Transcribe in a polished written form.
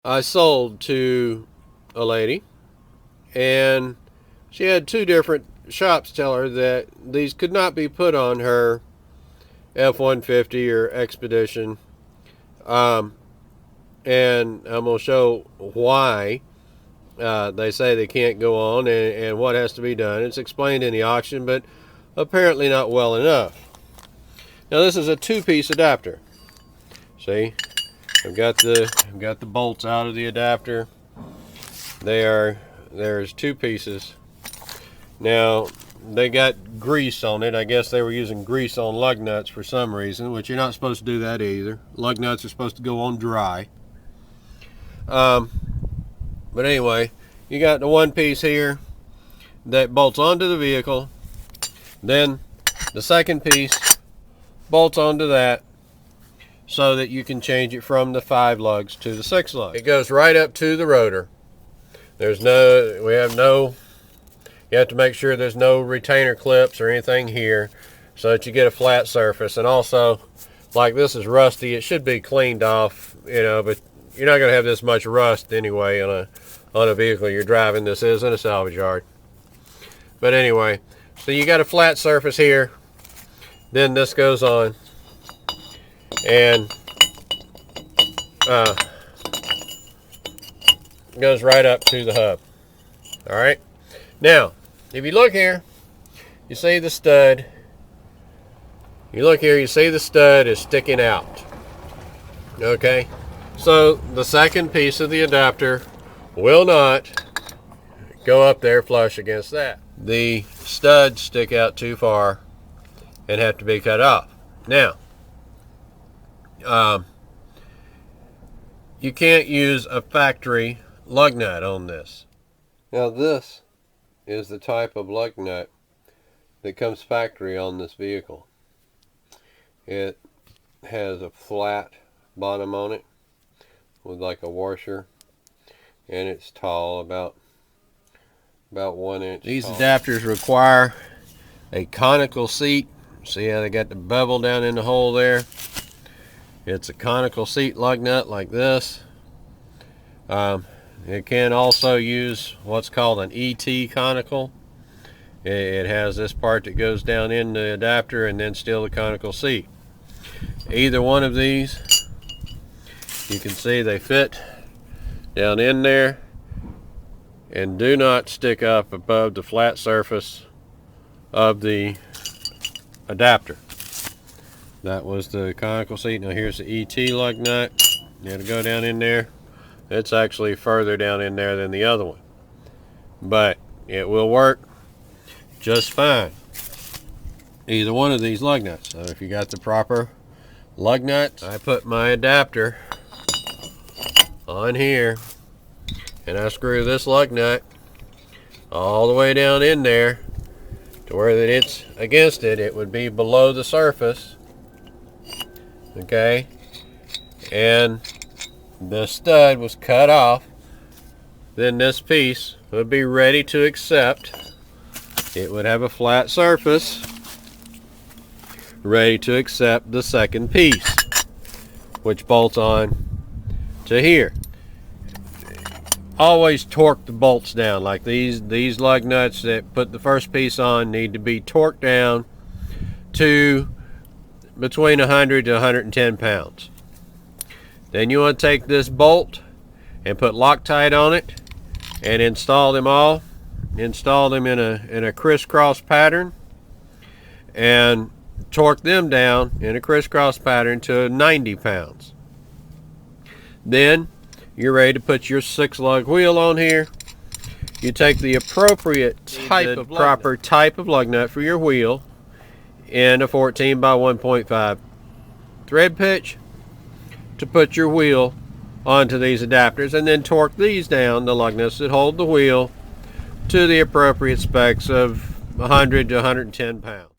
I sold to a lady, and she had two different shops tell her that these could not be put on her F-150 or Expedition. And I'm going to show why they say they can't go on and what has to be done. It's explained in the auction, but apparently not well enough. Now this is a two-piece adapter. See, I've got the bolts out of the adapter. There's two pieces. Now they got grease on it. I guess they were using grease on lug nuts for some reason, which you're not supposed to do that either. Lug nuts are supposed to go on dry. But anyway, you got the one piece here that bolts onto the vehicle. Then the second piece bolts onto that so that you can change it from the 5 lugs to the 6 lugs. It goes right up to the rotor. You have to make sure there's no retainer clips or anything here so that you get a flat surface. And also, like this is rusty, it should be cleaned off, but you're not going to have this much rust anyway on a vehicle you're driving. This is in a salvage yard. But anyway, so you got a flat surface here. Then this goes on and goes right up to the hub. All right. Now, if you look here, you see the stud. You look here, you see the stud is sticking out. Okay. So the second piece of the adapter will not go up there flush against that. The studs stick out too far and have to be cut off. Now, you can't use a factory lug nut on this. Now this is the type of lug nut that comes factory on this vehicle. It has a flat bottom on it with like a washer, and it's tall, about 1 inch. These adapters require a conical seat. See how they got the bevel down in the hole there? It's a conical seat lug nut like this. It can also use what's called an ET conical. It has this part that goes down in the adapter and then still the conical seat. Either one of these, you can see they fit down in there and do not stick up above the flat surface of the adapter. That was the conical seat. Now here's the ET lug nut. You got to go down in there. It's actually further down in there than the other one, but it will work just fine. Either one of these lug nuts. So if you got the proper lug nuts, I put my adapter on here and I screw this lug nut all the way down in there to where that it's against it. It would be below the surface. Okay, and the stud was cut off. Then this piece would be ready to accept. It would have a flat surface ready to accept the second piece, which bolts on to here. Always torque the bolts down. Like these lug nuts that put the first piece on need to be torqued down to between 100 to 110 pounds. Then you want to take this bolt and put Loctite on it and install them all. Install them in a crisscross pattern and torque them down in a crisscross pattern to 90 pounds. Then you're ready to put your 6 lug wheel on here. You take the appropriate proper type of lug nut for your wheel in a 14 by 1.5 thread pitch to put your wheel onto these adapters, and then torque these down, the lug nuts that hold the wheel, to the appropriate specs of 100 to 110 pounds.